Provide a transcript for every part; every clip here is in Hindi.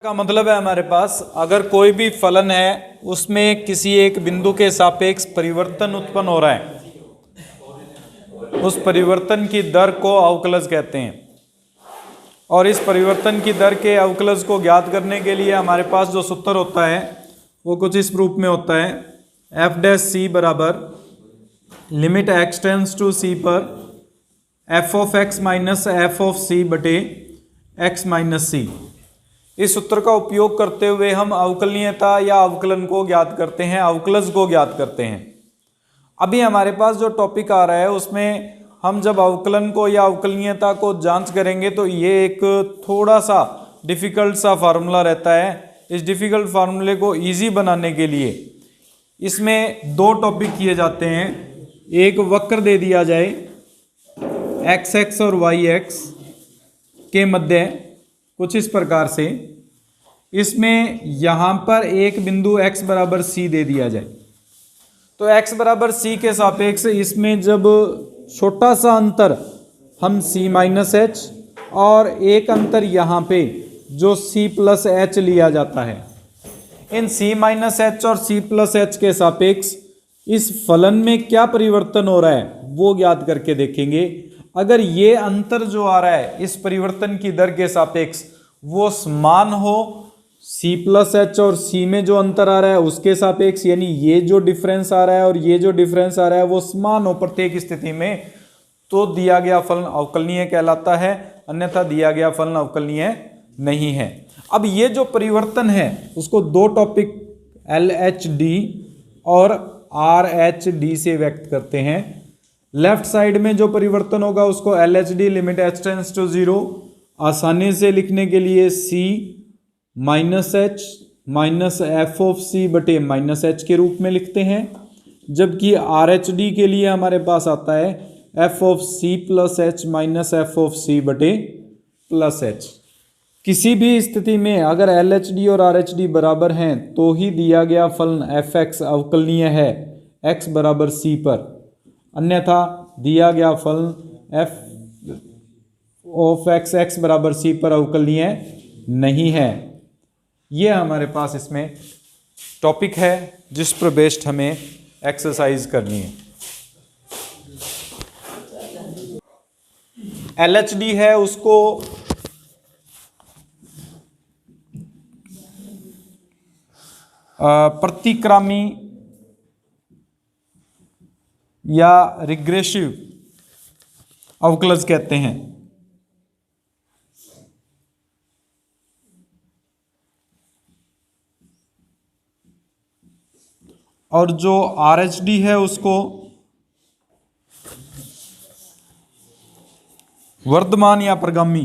का मतलब है हमारे पास अगर कोई भी फलन है उसमें किसी एक बिंदु के सापेक्ष परिवर्तन उत्पन्न हो रहा है, उस परिवर्तन की दर को अवकलज कहते हैं। और इस परिवर्तन की दर के अवकलज को ज्ञात करने के लिए हमारे पास जो सूत्र होता है वो कुछ इस रूप में होता है। एफ डैश सी बराबर limit X tends to C पर F of X minus F of सी बटे एक्स माइनस सी। इस सूत्र का उपयोग करते हुए हम अवकलनीयता या अवकलन को ज्ञात करते हैं, अवकलज को ज्ञात करते हैं। अभी हमारे पास जो टॉपिक आ रहा है उसमें हम जब अवकलन को या अवकलनीयता को जांच करेंगे तो ये एक थोड़ा सा डिफिकल्ट सा फार्मूला रहता है। इस डिफिकल्ट फार्मूले को इजी बनाने के लिए इसमें दो टॉपिक किए जाते हैं। एक वक्र दे दिया जाए एक्स एक्स और वाई एक्स के मध्य कुछ इस प्रकार से, इसमें यहाँ पर एक बिंदु x बराबर c दे दिया जाए तो x बराबर c के सापेक्ष इसमें जब छोटा सा अंतर हम c माइनस एच और एक अंतर यहाँ पे जो c प्लस एच लिया जाता है, इन c माइनस एच और c प्लस एच के सापेक्ष इस फलन में क्या परिवर्तन हो रहा है वो ज्ञात करके देखेंगे। अगर ये अंतर जो आ रहा है इस परिवर्तन की दर के सापेक्ष वो समान हो c प्लस एच और c में जो अंतर आ रहा है उसके सापेक्ष, यानी ये जो डिफरेंस आ रहा है और ये जो डिफरेंस आ रहा है वो समान हो प्रत्येक स्थिति में, तो दिया गया फलन अवकलनीय कहलाता है, अन्यथा दिया गया फलन अवकलनीय नहीं है। अब ये जो परिवर्तन है उसको दो टॉपिक LHD और RH से व्यक्त करते हैं। लेफ्ट साइड में जो परिवर्तन होगा उसको LHD limit h tends to 0 आसानी से लिखने के लिए c minus H minus F of सी बटे माइनस एच के रूप में लिखते हैं, जबकि RH D के लिए हमारे पास आता है F of C plus H minus F of सी बटे प्लस एच। किसी भी स्थिति में अगर LHD और RH D बराबर हैं तो ही दिया गया फलन एफ एक्स अवकलनीय है x बराबर c पर, अन्यथा दिया गया फलन एफ ऑफ एक्स एक्स बराबर सी पर अवकलनीय नहीं है। ये हमारे पास इसमें टॉपिक है जिस पर बेस्ड हमें एक्सरसाइज करनी है। LHD है उसको प्रतिक्रामी या रिग्रेसिव अवकलज कहते हैं। और जो RH D है उसको वर्तमान या प्रगामी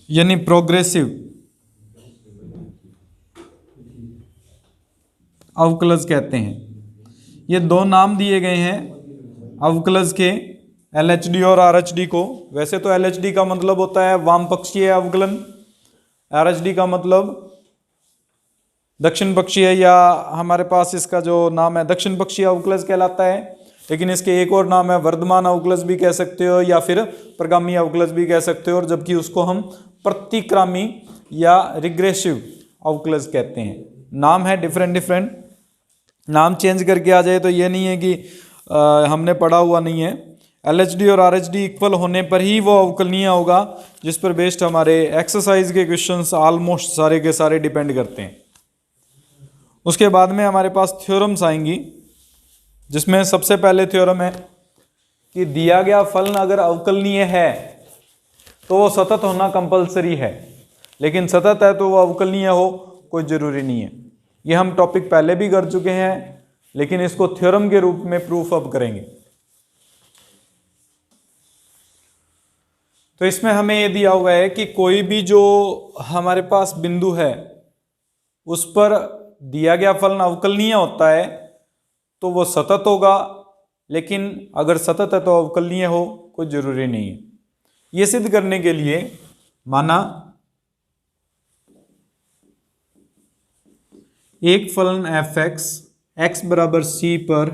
यानी प्रोग्रेसिव अवकलज कहते हैं। ये दो नाम दिए गए हैं अवकलज के LHD और RH D को। वैसे तो LHD का मतलब होता है वाम पक्षीय अवकलन, RH D का मतलब दक्षिण पक्षीय या हमारे पास इसका जो नाम है दक्षिण पक्षीय अवकलज कहलाता है, लेकिन इसके एक और नाम है वर्धमान अवकलज भी कह सकते हो या फिर प्रगामी अवकलज भी कह सकते हो, और जबकि उसको हम प्रतिक्रामी या रिग्रेसिव अवकलज कहते हैं। नाम है डिफरेंट, नाम चेंज करके आ जाए तो ये नहीं है कि हमने पढ़ा हुआ नहीं है। LHD और RH D इक्वल होने पर ही वो अवकलनीय होगा, जिस पर बेस्ड हमारे एक्सरसाइज के क्वेश्चंस ऑलमोस्ट सारे के सारे डिपेंड करते हैं। उसके बाद में हमारे पास थ्योरम्स आएंगी, जिसमें सबसे पहले थ्योरम है कि दिया गया फलन अगर अवकलनीय है तो वो सतत होना कंपलसरी है, लेकिन सतत है तो वो अवकलनीय हो कोई ज़रूरी नहीं है। ये हम टॉपिक पहले भी कर चुके हैं, लेकिन इसको थ्योरम के रूप में प्रूफ अप करेंगे। तो इसमें हमें ये दिया हुआ है कि कोई भी जो हमारे पास बिंदु है उस पर दिया गया फलन अवकलनीय होता है तो वो सतत होगा, लेकिन अगर सतत है तो अवकलनीय हो कोई ज़रूरी नहीं है। ये सिद्ध करने के लिए माना एक फलन एफ एक्स एक्स बराबर सी पर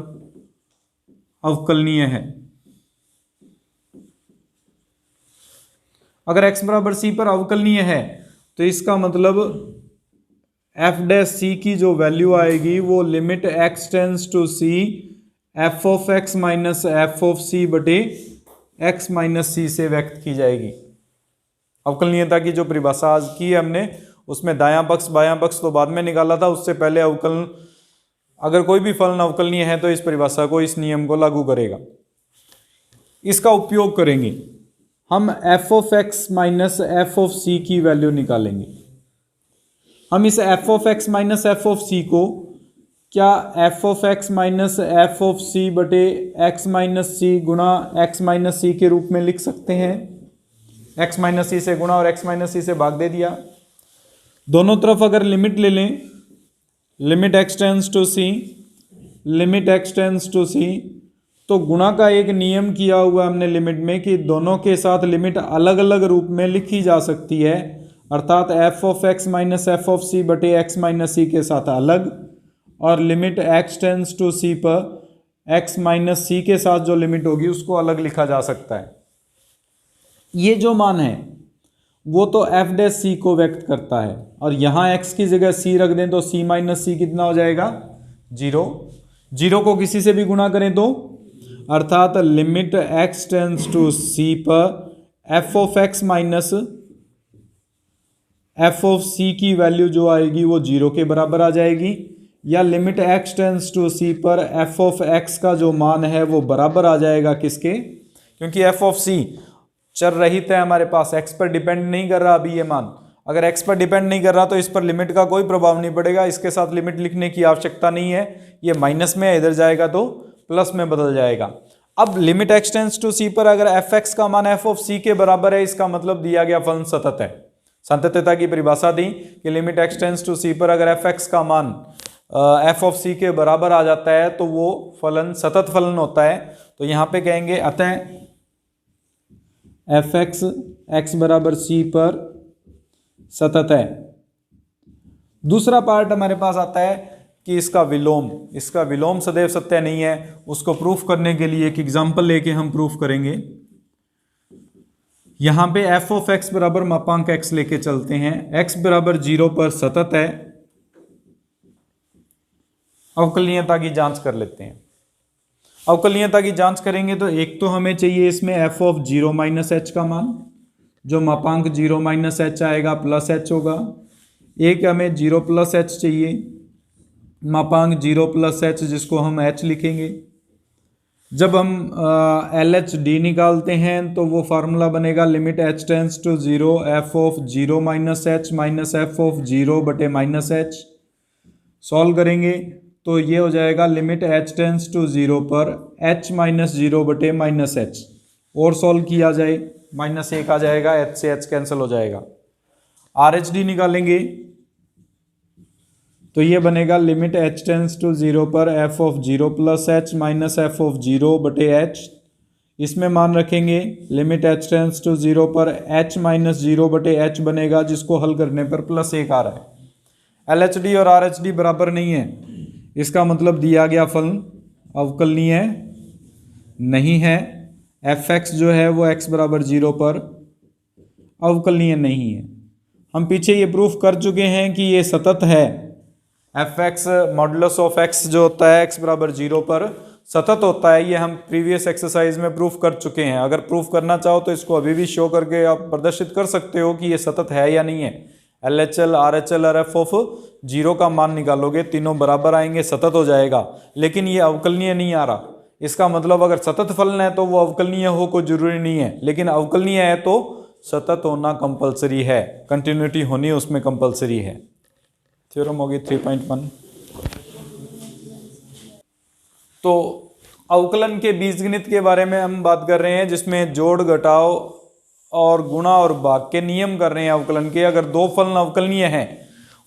अवकलनीय है। अगर x बराबर c पर अवकलनीय है तो इसका मतलब f डैश c की जो वैल्यू आएगी वो limit x tends to c f of x minus F of c बटे x माइनस c से व्यक्त की जाएगी। अवकलनीयता की जो परिभाषा आज की है हमने, उसमें दायां पक्ष बायां पक्ष तो बाद में निकाला था, उससे पहले अवकलन, अगर कोई भी फलन अवकलनीय है तो इस परिभाषा को, इस नियम को लागू करेगा। इसका उपयोग करेंगे हम f of x minus F of c की वैल्यू निकालेंगे। हम इस f of x minus F of c को क्या f of x minus F of c बटे x माइनस c गुणा x माइनस c के रूप में लिख सकते हैं। x माइनस c से गुणा और x माइनस c से भाग दे दिया। दोनों तरफ अगर लिमिट ले लें, limit x tends to c, limit x tends to c, तो गुणा का एक नियम किया हुआ हमने लिमिट में कि दोनों के साथ लिमिट अलग अलग रूप में लिखी जा सकती है, अर्थात f of x minus F of c बटे x माइनस c के साथ अलग, और limit x tends to c पर x माइनस c के साथ जो लिमिट होगी उसको अलग लिखा जा सकता है। ये जो मान है वो तो f डैश c को व्यक्त करता है, और यहाँ x की जगह c रख दें तो c माइनस c कितना हो जाएगा, 0। 0 को किसी से भी गुणा करें तो, अर्थात limit x tends to c पर f of x minus F of c की वैल्यू जो आएगी वो 0 के बराबर आ जाएगी, या limit x tends to c पर f ऑफ x का जो मान है वो बराबर आ जाएगा किसके, क्योंकि f ऑफ c चर रहित है हमारे पास, x पर डिपेंड नहीं कर रहा अभी ये मान। अगर x पर डिपेंड नहीं कर रहा तो इस पर लिमिट का कोई प्रभाव नहीं पड़ेगा, इसके साथ लिमिट लिखने की आवश्यकता नहीं है। ये माइनस में इधर जाएगा तो प्लस में बदल जाएगा। अब limit x tends to c पर अगर एफ एक्स का मान एफ ऑफ c के बराबर है, इसका मतलब दिया गया फलन सतत है। संततता की परिभाषा दी कि limit x tends to c पर अगर एफ एक्स का मान एफ ऑफ c के बराबर आ जाता है तो वो फलन सतत फलन होता है। तो यहाँ पे कहेंगे अतः एफ एक्स एक्स बराबर c पर सतत है। दूसरा पार्ट हमारे पास आता है कि इसका विलोम सदैव सत्य नहीं है। उसको प्रूफ करने के लिए एक एग्जांपल लेके हम प्रूफ करेंगे। यहां पे f ऑफ x बराबर मापांक x लेके चलते हैं, x बराबर 0 पर सतत है। अवकलनीयता की जांच कर लेते हैं। अवकलनीयता की जांच करेंगे तो एक तो हमें चाहिए इसमें f ऑफ 0 माइनस एच का मान, जो मापांक 0 माइनस एच आएगा प्लस एच होगा। एक हमें 0 प्लस एच चाहिए, मापांक 0 प्लस एच जिसको हम h लिखेंगे। जब हम एल एच डी निकालते हैं तो वो फार्मूला बनेगा limit h tends to 0 f of 0 minus H minus F of 0 बटे माइनस एच। सॉल्व करेंगे तो ये हो जाएगा लिमिट h टेंस टू 0 पर h माइनस 0 बटे माइनस एच। और सॉल्व किया जाए माइनस 1 आ जाएगा, h से h कैंसिल हो जाएगा। आर एच डी निकालेंगे तो ये बनेगा लिमिट h टेंस टू 0 पर f of 0 plus H minus F of 0 बटे h। इसमें मान रखेंगे लिमिट h टेंस टू 0 पर h माइनस 0 बटे h बनेगा, जिसको हल करने पर प्लस 1 आ रहा है। एल एच डी और आर एच डी बराबर नहीं है, इसका मतलब दिया गया फलन अवकलनीय नहीं है। एफ एक्स जो है वो x बराबर 0 पर अवकलनीय नहीं है। हम पीछे ये प्रूफ कर चुके हैं कि ये सतत है। F x modulus of x जो होता है x बराबर 0 पर सतत होता है, ये हम प्रीवियस एक्सरसाइज में प्रूफ कर चुके हैं। अगर प्रूफ करना चाहो तो इसको अभी भी शो करके आप प्रदर्शित कर सकते हो कि ये सतत है या नहीं है। L H L, R H L और एफ ऑफ 0 का मान निकालोगे, तीनों बराबर आएंगे, सतत हो जाएगा। लेकिन ये अवकलनीय नहीं आ रहा। इसका मतलब अगर सतत फलन है तो वो अवकलनीय हो कोई जरूरी नहीं है, लेकिन अवकलनीय है तो सतत होना कंपलसरी है, कंटिन्यूटी होनी उसमें कंपलसरी है। थ्योरम होगी 3.1। तो अवकलन के बीजगणित के बारे में हम बात कर रहे हैं, जिसमें जोड़ घटाव और गुणा और भाग के नियम कर रहे हैं अवकलन के। अगर दो फलन अवकलनीय हैं,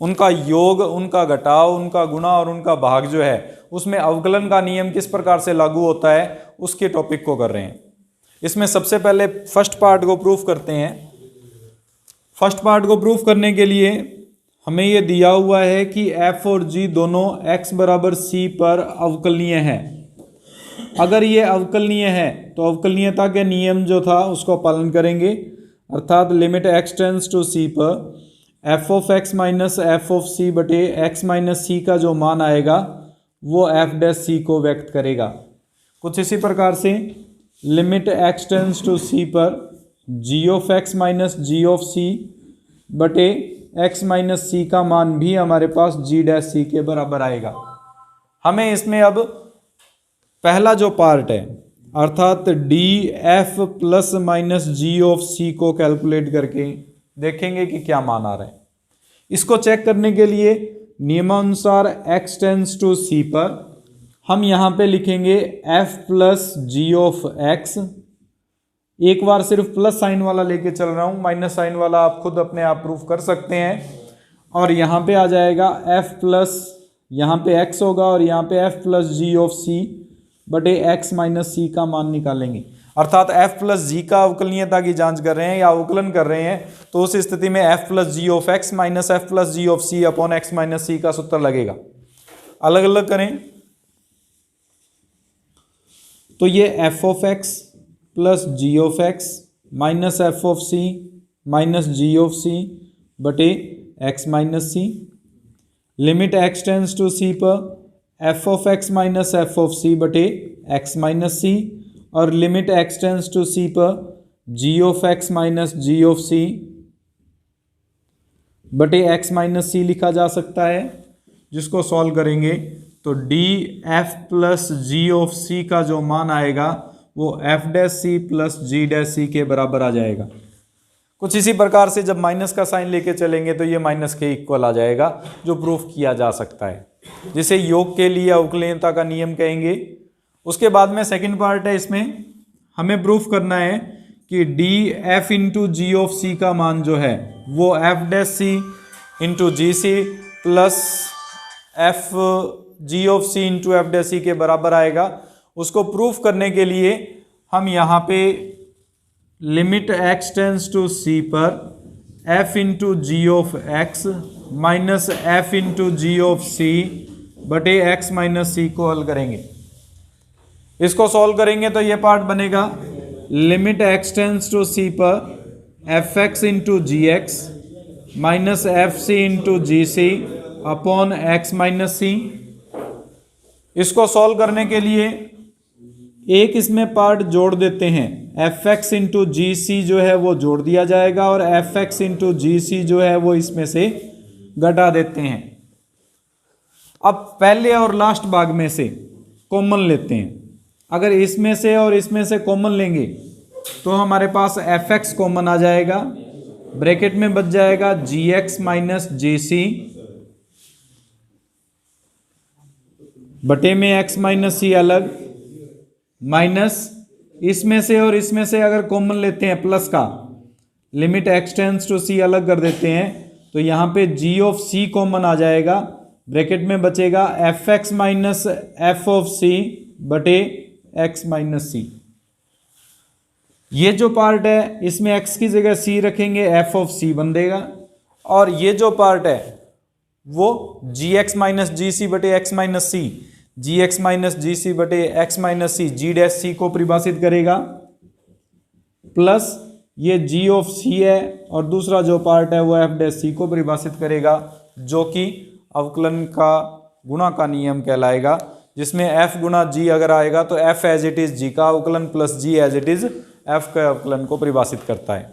उनका योग, उनका घटाव, उनका गुणा और उनका भाग जो है, उसमें अवकलन का नियम किस प्रकार से लागू होता है, उसके टॉपिक को कर रहे हैं। इसमें सबसे पहले फर्स्ट पार्ट को प्रूफ करते हैं। फर्स्ट पार्ट को प्रूफ करने के लिए हमें यह दिया हुआ है कि f और g दोनों x बराबर c पर अवकलनीय है। अगर ये अवकलनीय है तो अवकलनीयता के नियम जो था उसको पालन करेंगे, अर्थात limit x tends to c पर f of x minus F of सी बटे x माइनस सी का जो मान आएगा वो f डैश सी को व्यक्त करेगा। कुछ इसी प्रकार से limit x tends to c पर g of x minus G of सी बटे x माइनस सी का मान भी हमारे पास g डैश सी के बराबर आएगा। हमें इसमें अब पहला जो पार्ट है अर्थात D F plus minus G of C को कैलकुलेट करके देखेंगे कि क्या मान आ रहा है। इसको चेक करने के लिए नियमानुसार x टेंड्स टू c पर हम यहाँ पे लिखेंगे f plus ji of x। एक बार सिर्फ प्लस साइन वाला लेके चल रहा हूँ, माइनस साइन वाला आप खुद अपने आप प्रूफ कर सकते हैं। और यहाँ पे आ जाएगा f प्लस, यहाँ पे x होगा और यहाँ पे f प्लस जी ऑफ सी बटे x माइनस सी का मान निकालेंगे। अर्थात f प्लस जी का अवकलनीयता की जांच कर रहे हैं या अवकलन कर रहे हैं, तो उस स्थिति में f plus ji of x minus F plus ji of C upon x minus C का सूत्र लगेगा। अलग अलग करें तो ये f of x plus ji of x minus F of C minus G of सी बटे x minus C. Limit x tends to c पर f of x minus F of सी बटे x माइनस सी और limit x tends to c पर g of x minus G of सी बटे x माइनस सी लिखा जा सकता है, जिसको सॉल्व करेंगे तो D F plus ji of C का जो मान आएगा वो F dash C plus G dash C के बराबर आ जाएगा। कुछ इसी प्रकार से जब माइनस का साइन लेके चलेंगे तो ये माइनस के इक्वल आ जाएगा, जो प्रूफ किया जा सकता है, जिसे योग के लिए अवकलनीयता का नियम कहेंगे। उसके बाद में सेकंड पार्ट है, इसमें हमें प्रूफ करना है कि D F into G of C का मान जो है वो F dash C into G C plus F G of C into F dash C के बराबर आएगा। उसको प्रूफ करने के लिए हम यहाँ पे limit x tends to c पर f into G of X minus F into G of सी बटे x माइनस सी को हल करेंगे। इसको सॉल्व करेंगे तो ये पार्ट बनेगा limit x tends to c पर F X into G X minus F C into G C upon X minus C. इसको सॉल्व करने के लिए एक इसमें पार्ट जोड़ देते हैं, एफ एक्स इंटू जी सी जो है वो जोड़ दिया जाएगा और एफ एक्स इंटू जी सी जो है वो इसमें से घटा देते हैं। अब पहले और लास्ट भाग में से कॉमन लेते हैं। अगर इसमें से और इसमें से कॉमन लेंगे तो हमारे पास एफ एक्स कॉमन आ जाएगा, ब्रैकेट में बच जाएगा जी एक्स माइनस जी सी बटे में एक्स माइनस सी अलग, माइनस इसमें से और इसमें से अगर कॉमन लेते हैं प्लस का, लिमिट एक्स टेंड्स टू सी अलग कर देते हैं तो यहाँ पे जी ऑफ सी कॉमन आ जाएगा, ब्रैकेट में बचेगा f x minus F of सी बटे एक्स माइनस सी। ये जो पार्ट है इसमें x की जगह c रखेंगे, एफ ऑफ सी बन देगा। और ये जो पार्ट है वो जी एक्स माइनस जी सी बटे एक्स माइनस सी, जी एक्स माइनस जी सी बटे एक्स माइनस सी जी डैश सी को परिभाषित करेगा, प्लस ये जी ऑफ सी है और दूसरा जो पार्ट है वो एफ डैश सी को परिभाषित करेगा, जो कि अवकलन का गुणा का नियम कहलाएगा, जिसमें f गुणा जी अगर आएगा तो f as it is g का अवकलन plus g as it is f का अवकलन को परिभाषित करता है।